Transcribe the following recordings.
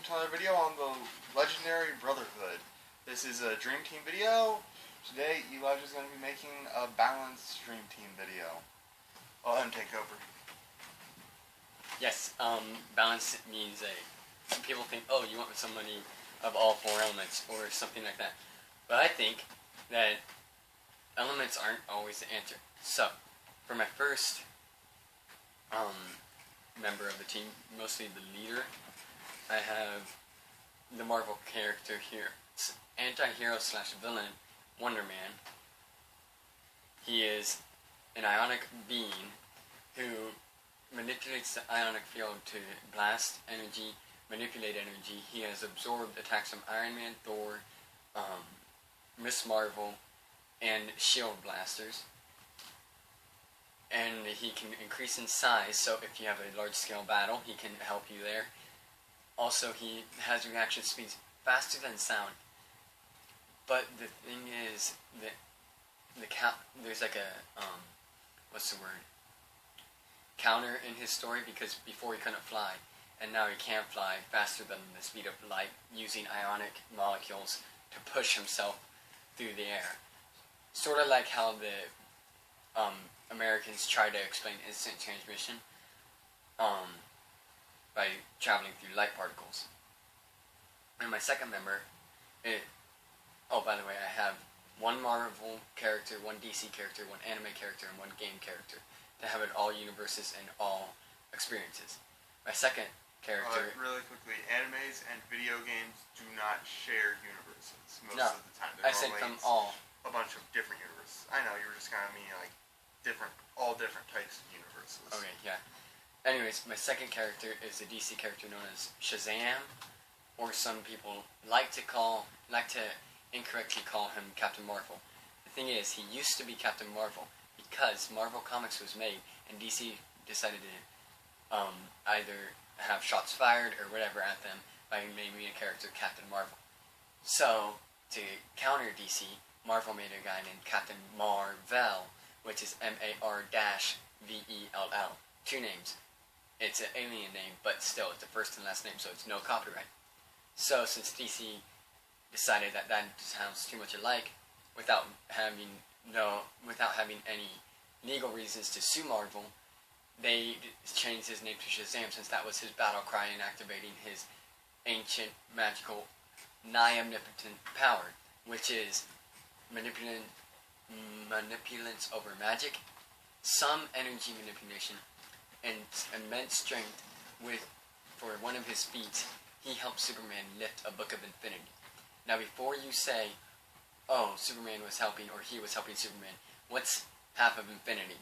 welcome to another video on the Legendary Brotherhood. This is a Dream Team video. Today, Elijah's going to be making a balanced Dream Team video. I'll let him take over. Yes, balance means some people think, oh, you want somebody of all four elements or something like that. But I think that elements aren't always the answer. So, for my first member of the team, mostly the leader, I have the Marvel character here. It's anti-hero / villain, Wonder Man. He is an ionic being who manipulates the ionic field to blast energy, manipulate energy. He has absorbed attacks from Iron Man, Thor, Miss Marvel, and shield blasters. And he can increase in size, so if you have a large-scale battle, he can help you there. Also, he has reaction speeds faster than sound. But the thing is that there's like a what's the word? Counter in his story, because before he couldn't fly, and now he can fly faster than the speed of light using ionic molecules to push himself through the air. Sort of like how the Americans try to explain instant transmission by traveling through light particles. And my second member, by the way, I have one Marvel character, one DC character, one anime character, and one game character to have in all universes and all experiences. My second character... really quickly, animes and video games do not share universes most of the time. I said from all. A bunch of different universes. I know, you were just kind of meaning like all different types of universes. Okay, yeah. Anyways, my second character is a DC character known as Shazam, or some people like to incorrectly call him Captain Marvel. The thing is, he used to be Captain Marvel because Marvel Comics was made and DC decided to either have shots fired or whatever at them by naming a character Captain Marvel. So, to counter DC, Marvel made a guy named Captain Marvel, which is Mar-Vell. 2 names. It's an alien name, but still, it's the first and last name, so it's no copyright. So, since DC decided that sounds too much alike, without having any legal reasons to sue Marvel, they changed his name to Shazam, since that was his battle cry in activating his ancient, magical, omnipotent power, which is manipulance over magic, some energy manipulation, and immense strength. For one of his feats, he helped Superman lift a Book of Infinity. Now, before you say, oh, Superman was helping, or he was helping Superman, what's half of infinity?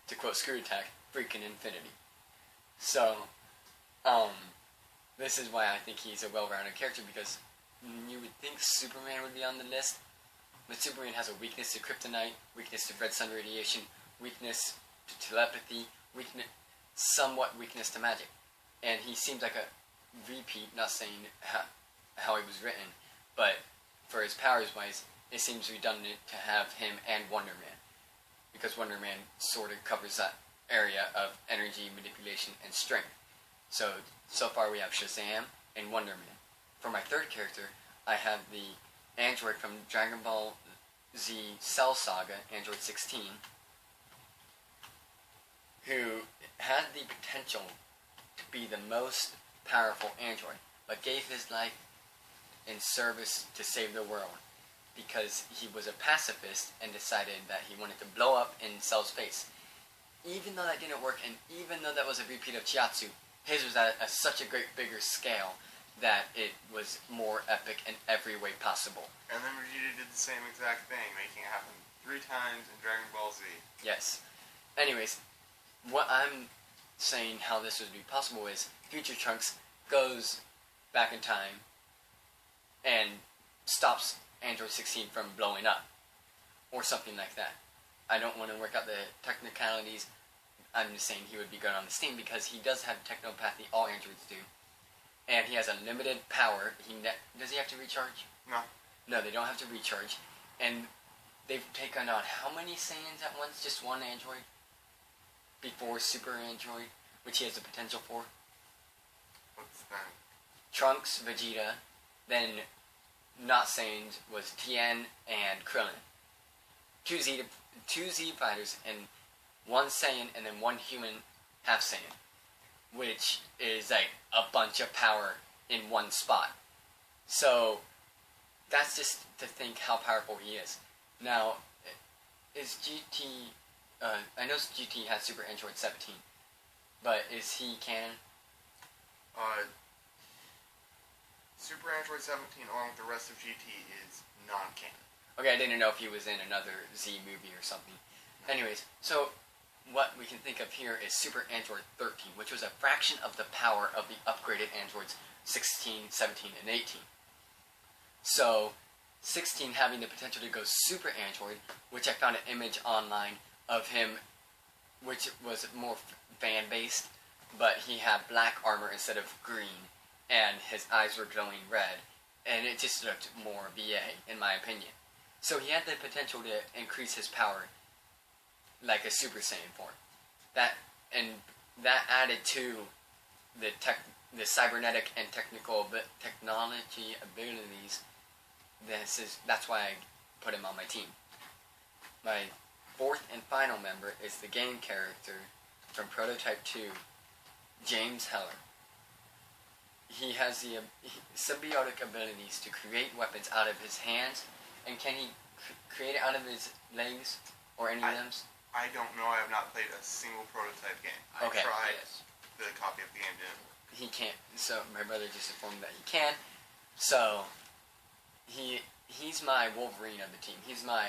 To quote Screw Attack, freaking infinity. So, this is why I think he's a well-rounded character, because you would think Superman would be on the list, but Superman has a weakness to kryptonite, weakness to red sun radiation, weakness to telepathy, somewhat weakness to magic. And he seems like a repeat, not saying how he was written, but for his powers-wise, it seems redundant to have him and Wonder Man, because Wonder Man sort of covers that area of energy, manipulation, and strength. So far we have Shazam and Wonder Man. For my third character, I have the android from Dragon Ball Z Cell Saga, Android 16, who had the potential to be the most powerful android, but gave his life in service to save the world, because he was a pacifist and decided that he wanted to blow up in Cell's face. Even though that didn't work, and even though that was a repeat of Chiatsu, his was at such a great bigger scale that it was more epic in every way possible. And then Vegeta did the same exact thing, making it happen 3 times in Dragon Ball Z. Yes. Anyways, what I'm saying how this would be possible is Future Trunks goes back in time and stops Android 16 from blowing up, or something like that. I don't want to work out the technicalities. I'm just saying he would be good on this team because he does have technopathy, all androids do. And he has unlimited power. Does he have to recharge? No. No, they don't have to recharge. And they've taken on how many Saiyans at once? Just one android? Before Super Android, which he has the potential for? What's that? Trunks, Vegeta, then not Saiyans was Tien and Krillin. Two Z fighters and one Saiyan and then one human half Saiyan, which is like a bunch of power in one spot. So that's just to think how powerful he is. Now, is GT? I know GT has Super Android 17, but is he canon? Super Android 17, along with the rest of GT, is non-canon. Okay, I didn't know if he was in another Z movie or something. Anyways, so what we can think of here is Super Android 13, which was a fraction of the power of the upgraded androids 16, 17, and 18. So, 16 having the potential to go Super Android, which I found an image online of him, which was more fan-based, but he had black armor instead of green, and his eyes were glowing red, and it just looked more BA, in my opinion. So he had the potential to increase his power like a Super Saiyan form. That added to the cybernetic and technology abilities. That's why I put him on my team. My fourth and final member is the game character from Prototype 2, James Heller. He has the symbiotic abilities to create weapons out of his hands, and can he create it out of his legs or any limbs? I don't know. I have not played a single Prototype game. I tried. The copy of the game didn't work. He can't. So my brother just informed me that he can. So he's my Wolverine of the team. He's my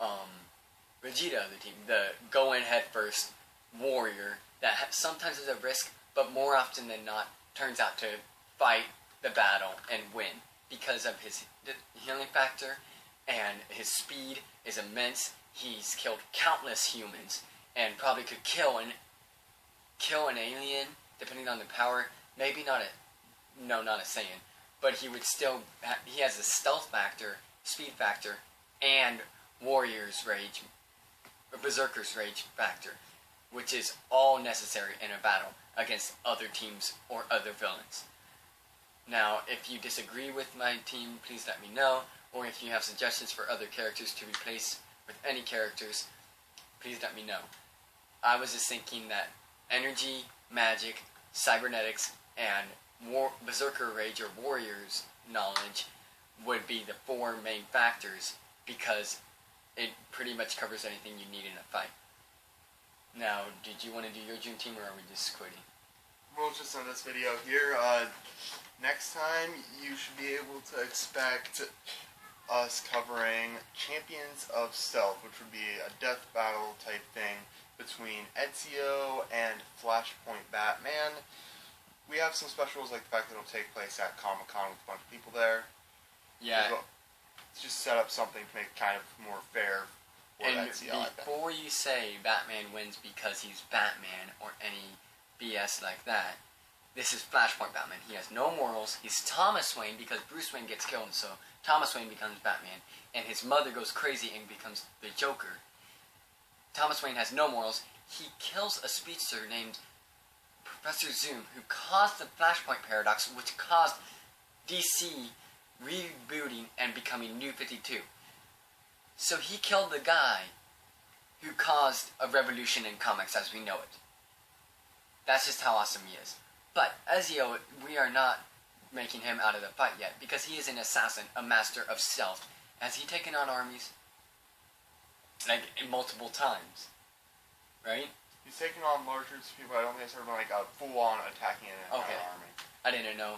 Vegeta of the team. The go in head first warrior that sometimes is a risk, but more often than not turns out to fight the battle and win because of his healing factor, and his speed is immense. He's killed countless humans and probably could kill an alien depending on the power. Maybe not a Saiyan, but he would still. He has a stealth factor, speed factor, and warrior's rage, berserker's rage factor, which is all necessary in a battle against other teams or other villains. Now, if you disagree with my team, please let me know, or if you have suggestions for other characters to replace with any characters, please let me know. I was just thinking that energy, magic, cybernetics, and berserker rage or warrior's knowledge would be the four main factors, because it pretty much covers anything you need in a fight. Now, did you want to do your dream team, or are we just quitting? We'll just end this video here. Next time, you should be able to expect us covering Champions of Stealth, which would be a death battle type thing between Ezio and Flashpoint Batman. We have some specials, like the fact that it'll take place at Comic-Con with a bunch of people there. Yeah. Let's just set up something to make it kind of more fair for Ezio. And before you say Batman wins because he's Batman or any BS like that, this is Flashpoint Batman. He has no morals. He's Thomas Wayne because Bruce Wayne gets killed, so Thomas Wayne becomes Batman, and his mother goes crazy and becomes the Joker. Thomas Wayne has no morals. He kills a speedster named Professor Zoom, who caused the Flashpoint Paradox, which caused DC rebooting and becoming New 52. So he killed the guy who caused a revolution in comics as we know it. That's just how awesome he is. But Ezio, we are not making him out of the fight yet, because he is an assassin, a master of stealth. Has he taken on armies? Like, multiple times. Right? He's taken on larger people. I don't think it's ever been like a full-on attacking an entire army. I didn't know.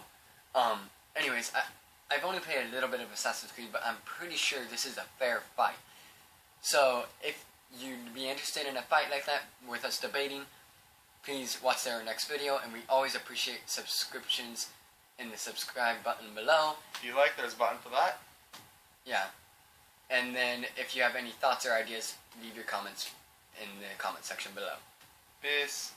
Anyways, I've only played a little bit of Assassin's Creed, but I'm pretty sure this is a fair fight. So, if you'd be interested in a fight like that, with us debating, please watch our next video, and we always appreciate subscriptions in the subscribe button below. If you like, there's a button for that. Yeah. And then, if you have any thoughts or ideas, leave your comments in the comment section below. Peace.